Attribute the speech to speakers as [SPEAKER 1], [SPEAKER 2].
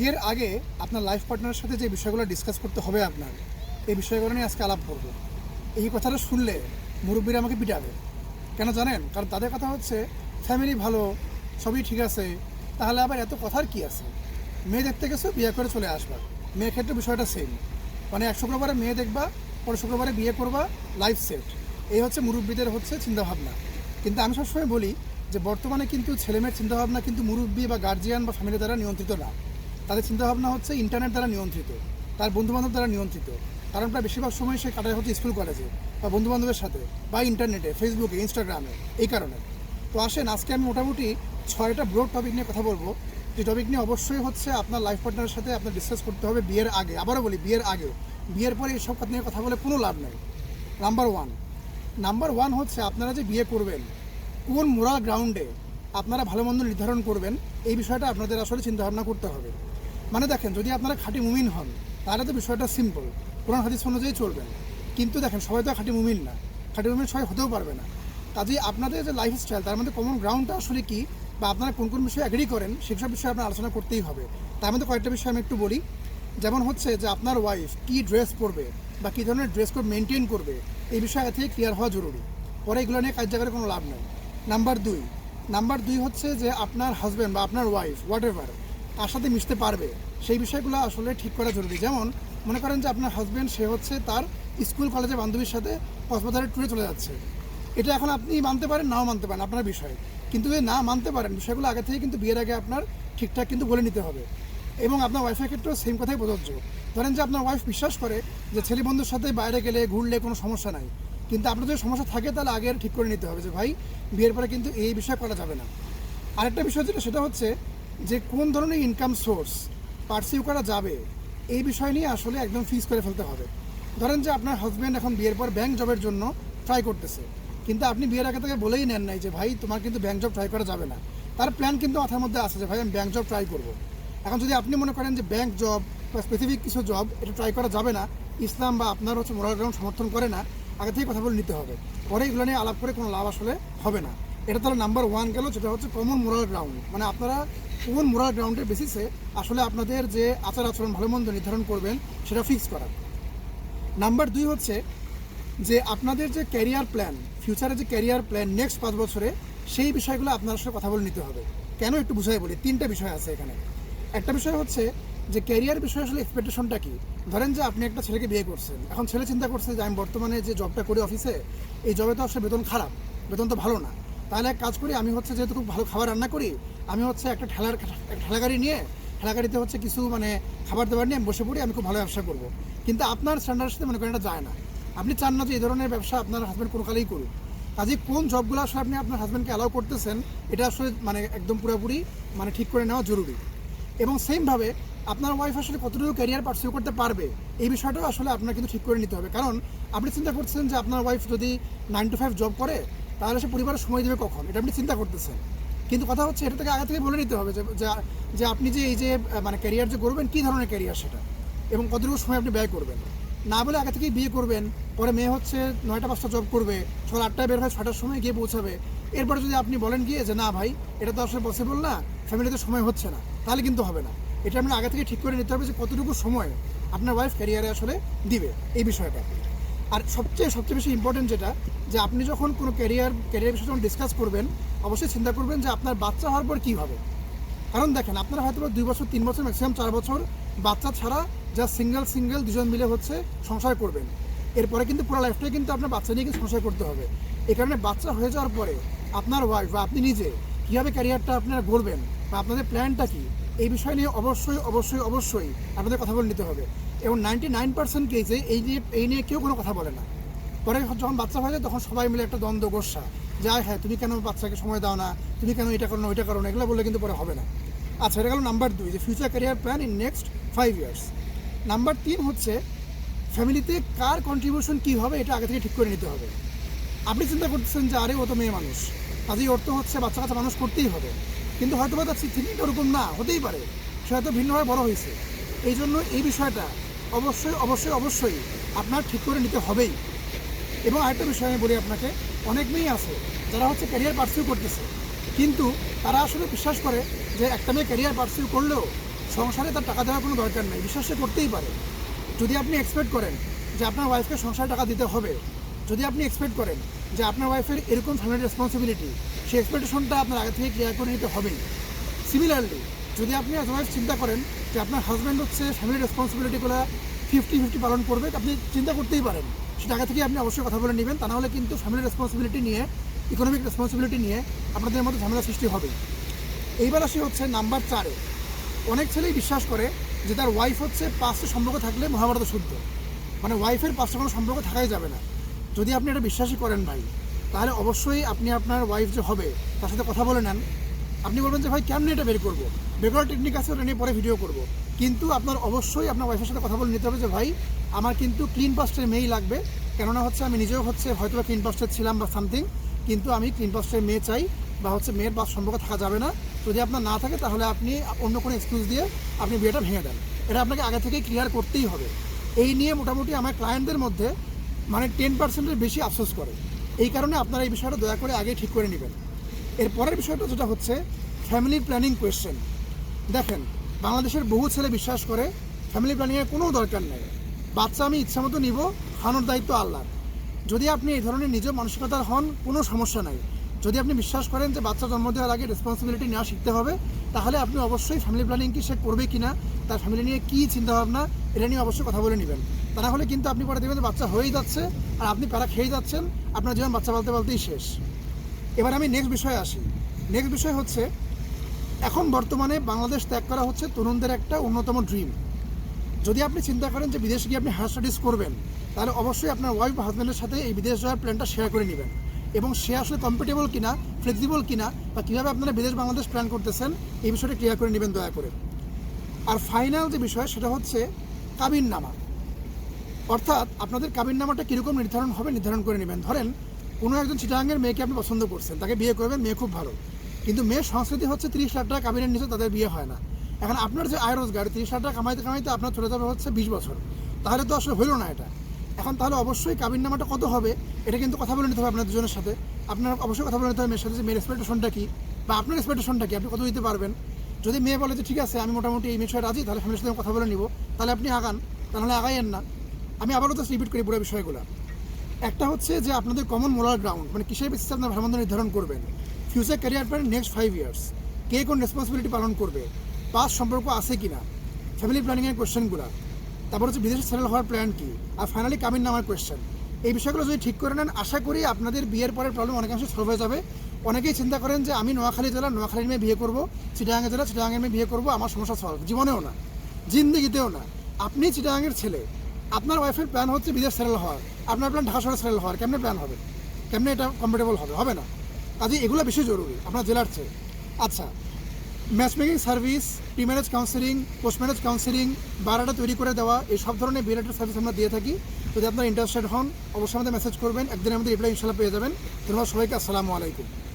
[SPEAKER 1] বিয়ের আগে আপনার লাইফ পার্টনারের সাথে যে বিষয়গুলো ডিসকাস করতে হবে আপনার, এই বিষয়গুলো নিয়ে আজকে আলাপ করবো। এই কথাটা শুনলে মুরব্বীরা আমাকে পিটাবে। কেন জানেন? কারণ তাদের কথা হচ্ছে ফ্যামিলি ভালো, সবই ঠিক আছে, তাহলে আবার এত কথার কি আছে? মেয়ে দেখতে গেছো, বিয়ে করে চলে আসবা। মেয়ের ক্ষেত্রে বিষয়টা সেম, মানে এক শুক্রবারে মেয়ে দেখবা, পরে শুক্রবারে বিয়ে করবা, লাইফ সেট। এই হচ্ছে মুরব্বীদের হচ্ছে চিন্তাভাবনা। কিন্তু আমি সবসময় বলি যে বর্তমানে কিন্তু ছেলেমেয়ের চিন্তাভাবনা কিন্তু মুরব্বী বা গার্জিয়ান বা ফ্যামিলি দ্বারা নিয়ন্ত্রিত না। তাদের চিন্তাভাবনা হচ্ছে ইন্টারনেট দ্বারা নিয়ন্ত্রিত, তার বন্ধুবান্ধব দ্বারা নিয়ন্ত্রিত। কারণ প্রায় বেশিরভাগ সময় সে কাটায় হচ্ছে স্কুল কলেজে বা বন্ধুবান্ধবের সাথে বা ইন্টারনেটে, ফেসবুকে, ইনস্টাগ্রামে। এই কারণে তো আসেন আজকে আমি মোটামুটি 6টা ব্রড টপিক নিয়ে কথা বলবো, যে টপিক নিয়ে অবশ্যই হচ্ছে আপনার লাইফ পার্টনারের সাথে আপনার ডিসকাস করতে হবে বিয়ের আগে। আবারও বলি, বিয়ের আগে। বিয়ের পরে এইসব কথা নিয়ে কথা বলে কোনো লাভ নেই। নাম্বার ওয়ান হচ্ছে আপনারা যে বিয়ে করবেন, কোন মোরাল গ্রাউন্ডে আপনারা ভালো মন্দ নির্ধারণ করবেন, এই বিষয়টা আপনাদের আসলে চিন্তাভাবনা করতে হবে। মানে দেখেন, যদি আপনারা খাঁটি মুমিন হন তাহলে তো বিষয়টা সিম্পল, কোরআন হাদিস অনুযায়ী চলবেন। কিন্তু দেখেন, সবাই তো খাঁটি মুমিন না, খাঁটি মুমিন সবাই হতেও পারবে না। কাজেই আপনাদের যে লাইফস্টাইল, তার মধ্যে কমন গ্রাউন্ডটা আসলে কী, বা আপনারা কোন কোন বিষয়ে অ্যাগ্রি করেন, সেসব বিষয়ে আপনার আলোচনা করতেই হবে। তার মধ্যে কয়েকটা বিষয় আমি একটু বলি। যেমন হচ্ছে যে আপনার ওয়াইফ কী ড্রেস পরবে বা কী ধরনের ড্রেস কোড মেনটেন করবে, এই বিষয়ে থেকে ক্লিয়ার হওয়া জরুরি। পরে এগুলো নিয়ে কাজ করে কোনো লাভ নেই। নাম্বার দুই হচ্ছে যে আপনার হাজব্যান্ড বা আপনার ওয়াইফ হোয়াট এভার তার সাথে মিশতে পারবে, সেই বিষয়গুলো আসলে ঠিক করা জরুরি। যেমন মনে করেন যে আপনার হাজব্যান্ড সে হচ্ছে তার স্কুল কলেজে বান্ধবীর সাথে কক্সবাজারের ট্যুরে চলে যাচ্ছে। এটা এখন আপনি মানতে পারেন, নাও মানতে পারেন, আপনার বিষয়। কিন্তু যদি না মানতে পারেন, বিষয়গুলো আগে থেকে কিন্তু বিয়ের আগে আপনার ঠিকঠাক কিন্তু বলে নিতে হবে। এবং আপনার ওয়াইফের ক্ষেত্রেও সেম কথাই প্রযোজ্য। ধরেন যে আপনার ওয়াইফ বিশ্বাস করে যে ছেলে বন্ধুর সাথে বাইরে গেলে ঘুরলে কোনো সমস্যা নাই, কিন্তু আপনার যদি সমস্যা থাকে তাহলে আগে ঠিক করে নিতে হবে যে ভাই, বিয়ের পরে কিন্তু এই বিষয় করা যাবে না। আরেকটা বিষয় যেটা, সেটা হচ্ছে যে কোন ধরনের ইনকাম সোর্স পার্সিউ করা যাবে, এই বিষয় নিয়ে আসলে একদম ফিক্স করে ফেলতে হবে। ধরেন যে আপনার হাজব্যান্ড এখন বিয়ের পর ব্যাংক জবের জন্য ট্রাই করতেছে, কিন্তু আপনি বিয়ের আগে থেকে বলেই নেন নাই যে ভাই তোমার কিন্তু ব্যাংক জব ট্রাই করা যাবে না। তার প্ল্যান কিন্তু মাথার মধ্যে আছে যে ভাই আমি ব্যাংক জব ট্রাই করব। এখন যদি আপনি মনে করেন যে ব্যাংক জব বা স্পেসিফিক কিছু জব এটা ট্রাই করা যাবে না, ইসলাম বা আপনার হচ্ছে মোরাল গ্রাউন্ড সমর্থন করে না, আগে থেকে কথা বলে নিতে হবে। পরে এগুলো নিয়ে আলাপ করে কোনো লাভ আসলে হবে না। এটা তাহলে নাম্বার ওয়ান গেল, যেটা হচ্ছে কমন মোরাল গ্রাউন্ড। মানে আপনারা কোন মোরাল গ্রাউন্ডের বেসিসে আসলে আপনাদের যে আচার আচরণ ভালো মন্দ নির্ধারণ করবেন সেটা ফিক্স করা। নাম্বার দুই হচ্ছে যে আপনাদের যে ক্যারিয়ার প্ল্যান, ফিউচারে যে ক্যারিয়ার প্ল্যান নেক্সট 5 বছরে, সেই বিষয়গুলো আপনার সাথে কথা বলে নিতে হবে। কেন একটু বুঝাই বলি, 3টা বিষয় আছে এখানে। একটা বিষয় হচ্ছে যে ক্যারিয়ার বিষয়ে আসলে এক্সপেকটেশনটা কী। ধরেন যে আপনি একটা ছেলেকে বিয়ে করছেন, এখন ছেলে চিন্তা করছে যে আমি বর্তমানে যে জবটা করি অফিসে, এই জবে তো আসলে বেতন খারাপ, বেতন তো ভালো না। তাহলে এক কাজ করি, আমি হচ্ছে যেহেতু খুব ভালো খাবার রান্না করি, আমি হচ্ছে একটা ঠেলা গাড়ি নিয়ে, ঠেলা গাড়িতে হচ্ছে কিছু মানে খাবার দাবার নিয়ে আমি বসে পড়ি, আমি খুব ভালো ব্যবসা করবো। কিন্তু আপনার স্ট্যান্ডার্ডের সাথে মনে করেন এটা যায় না। আপনি চান না যে এই ধরনের ব্যবসা আপনার হাজব্যান্ড কোনো কালেই করুক। কাজে কোন জবগুলো আসলে আপনি আপনার হাজব্যান্ডকে অ্যালাউ করতেছেন, এটা আসলে মানে একদম পুরোপুরি মানে ঠিক করে নেওয়া জরুরি। এবং সেমভাবে আপনার ওয়াইফ আসলে কতটুকু ক্যারিয়ার পার্সিউ করতে পারবে, এই বিষয়টাও আসলে আপনার কিন্তু ঠিক করে নিতে হবে। কারণ আপনি চিন্তা করছেন যে আপনার ওয়াইফ যদি 9 to 5 জব করে, তাহলে সে পরিবারের সময় দেবে কখন, এটা আপনি চিন্তা করতেছেন। কিন্তু কথা হচ্ছে এটা থেকে আগে থেকে বলে নিতে হবে যে আপনি যে এই যে মানে ক্যারিয়ার যে করবেন, কী ধরনের ক্যারিয়ার সেটা, এবং কতটুকু সময় আপনি ব্যয় করবেন। না বলে আগে থেকেই বিয়ে করবেন, পরে মেয়ে হচ্ছে 9টা 5টা জব করবে, সকাল 8টায় বের হয়, 6টার সময় গিয়ে পৌঁছাবে। এরপরে যদি আপনি বলেন গিয়ে যে না ভাই, এটা তো আসলে পসিবল না, ফ্যামিলিতে সময় হচ্ছে না, তাহলে কিন্তু হবে না। এটা আপনি আগে থেকে ঠিক করে নিতে হবে যে কতটুকু সময় আপনার ওয়াইফ ক্যারিয়ারে আসলে দিবে, এই বিষয়টা। আর সবচেয়ে বেশি ইম্পর্টেন্ট যেটা, যে আপনি যখন কোনো ক্যারিয়ার বিষয়ে যখন ডিসকাস করবেন, অবশ্যই চিন্তা করবেন যে আপনার বাচ্চা হওয়ার পর কী হবে। কারণ দেখেন, আপনারা হয়তো 2 বছর 3 বছর ম্যাক্সিমাম 4 বছর বাচ্চা ছাড়া যা সিঙ্গেল দুজন মিলে হচ্ছে সংসার করবেন। এরপরে কিন্তু পুরো লাইফটাই কিন্তু আপনার বাচ্চা নিয়ে কিন্তু সংসার করতে হবে। এই কারণে বাচ্চা হয়ে যাওয়ার পরে আপনার ওয়াইফ বা আপনি নিজে কীভাবে ক্যারিয়ারটা আপনারা গড়বেন বা আপনাদের প্ল্যানটা কী, এই বিষয় নিয়ে অবশ্যই আপনাদের কথা বলে নিতে হবে। এবং 99% কেসে এই নিয়ে কেউ কোনো কথা বলে না। পরে যখন বাচ্চা হয়ে যায় তখন সবাই মিলে একটা দ্বন্দ্ব গোসা, যে হ্যাঁ তুমি কেন বাচ্চাকে সময় দাও না, তুমি কেন এটা করো না ওইটা করো না, এগুলো বললে কিন্তু পরে হবে না। আচ্ছা, এটা গেল নাম্বার 2, যে future career plan in next 5 years. Number 3 হচ্ছে ফ্যামিলিতে কার কন্ট্রিবিউশন কী হবে, এটা আগে থেকে ঠিক করে নিতে হবে। আপনি চিন্তা করতেছেন যে আরে ও তো মেয়ে মানুষ, কাজেই ওর তো হচ্ছে বাচ্চা কাচ্চা মানুষ করতেই হবে। কিন্তু হয়তো বা তার থিঙ্কিংটা ওরকম না, হতেই পারে সে হয়তো ভিন্নভাবে বড় হয়েছে। এই জন্য এই বিষয়টা অবশ্যই আপনার ঠিক করে নিতে হবেই। এবং আরেকটা বিষয় আমি বলি আপনাকে, অনেক মেয়েই আছে যারা হচ্ছে ক্যারিয়ার পার্সিউ করতেছে, কিন্তু তারা আসলে বিশ্বাস করে যে একটা মেয়ে ক্যারিয়ার পার্সিউ করলেও সংসারে তার টাকা দেওয়ার কোনো দরকার নেই, বিশ্বাস সে করতেই পারে। যদি আপনি এক্সপেক্ট করেন যে আপনার ওয়াইফকে সংসারে টাকা দিতে হবে, যদি আপনি এক্সপেক্ট করেন যে আপনার ওয়াইফের এরকম ফ্যামিলি রেসপন্সিবিলিটি, সেই এক্সপেকটেশনটা আপনার আগে থেকে ক্লিয়ার করে নিতে হবেই। সিমিলারলি যদি আপনি অ্যাজ ওয়াইফ চিন্তা করেন যে আপনার হাজব্যান্ড হচ্ছে ফ্যামিলি রেসপন্সিবিলিটিগুলো 50-50 পালন করবে, আপনি চিন্তা করতেই পারেন, সেটা আগে থেকে আপনি অবশ্যই কথা বলে নেবেন। তা নাহলে কিন্তু ফ্যামিলি রেসপন্সিবিলিটি নিয়ে, ইকোনমিক রেসপন্সিবিলিটি নিয়ে আপনাদের মধ্যে ঝামেলা সৃষ্টি হবে। এইবার আসি হচ্ছে নাম্বার 4-এ। অনেক ছেলেই বিশ্বাস করে যে তার ওয়াইফ হচ্ছে 5টা সম্পর্ক থাকলে মহাভারত শুদ্ধ, মানে ওয়াইফের 5টা কোনো সম্পর্ক থাকাই যাবে না। যদি আপনি এটা বিশ্বাসই করেন ভাই, তাহলে অবশ্যই আপনি আপনার ওয়াইফ যে হবে তার সাথে কথা বলে নেন। আপনি বলবেন যে ভাই কেমনি এটা বের করবো, বের করার টেকনিক আছে, ওটা নিয়ে পরে ভিডিও করব। কিন্তু আপনার অবশ্যই আপনার ওয়াইফের সাথে কথা বলে নিতে হবে যে ভাই আমার কিন্তু ক্লিন পাস্টের মেয়েই লাগবে, কেননা হচ্ছে আমি নিজেও হচ্ছে হয়তো ক্লিন পাস্টের ছিলাম বা সামথিং, কিন্তু আমি ক্লিন পাস্টের মেয়ে চাই, বা হচ্ছে মেয়ের পাস সম্পর্ক থাকা যাবে না। যদি আপনার না থাকে তাহলে আপনি অন্য কোনো এক্সকিউজ দিয়ে আপনি বিয়েটা ভেঙে দেন। এটা আপনাকে আগে থেকেই ক্লিয়ার করতেই হবে। এই নিয়ে মোটামুটি আমার ক্লায়েন্টদের মধ্যে মানে 10%-এর বেশি আফসোস করে। এই কারণে আপনারা এই বিষয়টা দয়া করে আগেই ঠিক করে নেবেন। এর পরের বিষয়টা যেটা হচ্ছে ফ্যামিলি প্ল্যানিং কোয়েশ্চেন। দেখেন, বাংলাদেশের বহু ছেলে বিশ্বাস করে ফ্যামিলি প্ল্যানিংয়ের কোনো দরকার নেই, বাচ্চা আমি ইচ্ছা মতো নিব, খাওয়ানোর দায়িত্ব আল্লাহর। যদি আপনি এই ধরনের নিজ মানসিকতার হন, কোনো সমস্যা নাই। যদি আপনি বিশ্বাস করেন যে বাচ্চা জন্ম দেওয়ার আগে রেসপন্সিবিলিটি নেওয়া শিখতে হবে, তাহলে আপনি অবশ্যই ফ্যামিলি প্ল্যানিং কি সে করবে কি না, তার ফ্যামিলি নিয়ে কী চিন্তাভাবনা, এটা নিয়ে অবশ্যই কথা বলে নেবেন। তা না হলে কিন্তু আপনি পরে দেখবেন যে বাচ্চা হয়েই যাচ্ছে আর আপনি প্যারা খেয়ে যাচ্ছেন, আপনার জীবন বাচ্চা বলতে বলতেই শেষ। এবার আমি নেক্সট বিষয়ে আসি। নেক্সট বিষয় হচ্ছে এখন বর্তমানে বাংলাদেশ ত্যাগ করা হচ্ছে তরুণদের একটা অন্যতম ড্রিম। যদি আপনি চিন্তা করেন যে বিদেশে গিয়ে আপনি হায়ার স্টাডিজ করবেন, তাহলে অবশ্যই আপনার ওয়াইফ বা হাজব্যান্ডের সাথে এই বিদেশ যাওয়ার প্ল্যানটা শেয়ার করে নেবেন, এবং সে আসলে কমফোর্টেবল কিনা, ফ্লেক্সিবল কিনা, বা কীভাবে আপনারা বিদেশ বাংলাদেশ প্ল্যান করতেছেন এই বিষয়টা ক্লিয়ার করে নেবেন দয়া করে। আর ফাইনাল যে বিষয় সেটা হচ্ছে কাবিননামা। অর্থাৎ আপনাদের কাবিননামাটা কীরকম নির্ধারণ করে নেবেন। ধরেন কোনো একজন চিটাগাংয়ের মেয়েকে আপনি পছন্দ করছেন, তাকে বিয়ে করবেন, মেয়ে খুব ভালো, কিন্তু মেয়ের সংস্কৃতি হচ্ছে 30 লাখ টাকা কাবিনের নিচে তাদের বিয়ে হয় না। এখন আপনার যে আয় রোজগার 30 লাখ টাকা কামাইতে কামাইতে আপনার চলে যাবে হচ্ছে 20 বছর, তাহলে তো আসলে হইল না এটা। এখন তাহলে অবশ্যই কাবিননামাটা কত হবে এটা কিন্তু কথা বলে নিতে হবে আপনার দুজনের সাথে। আপনার অবশ্যই কথা বলে নিতে হবে মেয়ের সাথে যে মেয়ের এক্সপেকটেশনটা কী বা আপনার এক্সপেকটেশনটা কী, আপনি কত দিতে পারবেন। যদি মেয়ে বলে যে ঠিক আছে আমি মোটামুটি এই বিষয়ে রাজি, তাহলে ফ্যামিলির সাথে কথা বলে নিব, তাহলে আপনি আগান, তাহলে আগাইয়েন না। আমি আবারও তো রিপিট করি পুরো বিষয়গুলো। একটা হচ্ছে যে আপনাদের কমন মোরাল গ্রাউন্ড, মানে কিসের বেসিসে আপনার ভালোমন্দ নির্ধারণ করবেন, future career plan next 5 years, কে কোন রেসপন্সিবিলিটি পালন করবে, পাস সম্পর্ক আছে কি না, ফ্যামিলি প্ল্যানিংয়ের কোয়েশ্চেনগুলো, তারপর হচ্ছে বিদেশে সেটেল হওয়ার প্ল্যান কী, আর ফাইনালি কাবিননামার কোয়েশ্চেন। এই বিষয়গুলো যদি ঠিক করে নেন, আশা করি আপনাদের বিয়ের পরের প্রবলেম অনেকাংশে সলভ হয়ে যাবে। অনেকেই চিন্তা করেন যে আমি নোয়াখালী জেলা, নোয়াখালীর মেয়ে বিয়ে করবো, চিটাগাং জেলা, চিটাগাংয়ের মেয়ে বিয়ে করবো, আমার সমস্যা সলভ। জীবনেও না, জিন্দিগিতেও না। আপনি চিটাগাংয়ের ছেলে, আপনার ওয়াইফের প্ল্যান হচ্ছে বিদেশ সেটেল হওয়ার, আপনার প্ল্যান ঢাকা শহরে সেটেল হওয়ার, কেমনে প্ল্যান হবে, কেমনে এটা কমফোর্টেবল হবে না। কাজে এগুলো বেশি জরুরি আপনার জেলার চেয়ে। আচ্ছা, matchmaking service, pre marriage counselling, post marriage counselling, বারাটা তৈরি করে দেওয়া, এই সব ধরনের বিয়েলেটের সার্ভিস আমরা দিয়ে থাকি। যদি আপনারা ইন্টারেস্টেড হন অবশ্যই আমাদের মেসেজ করবেন, একদিনের মধ্যে রিপ্লাই ইনশাল্লাহ পেয়ে যাবেন। ধন্যবাদ সবাইকে, আসসালামু আলাইকুম।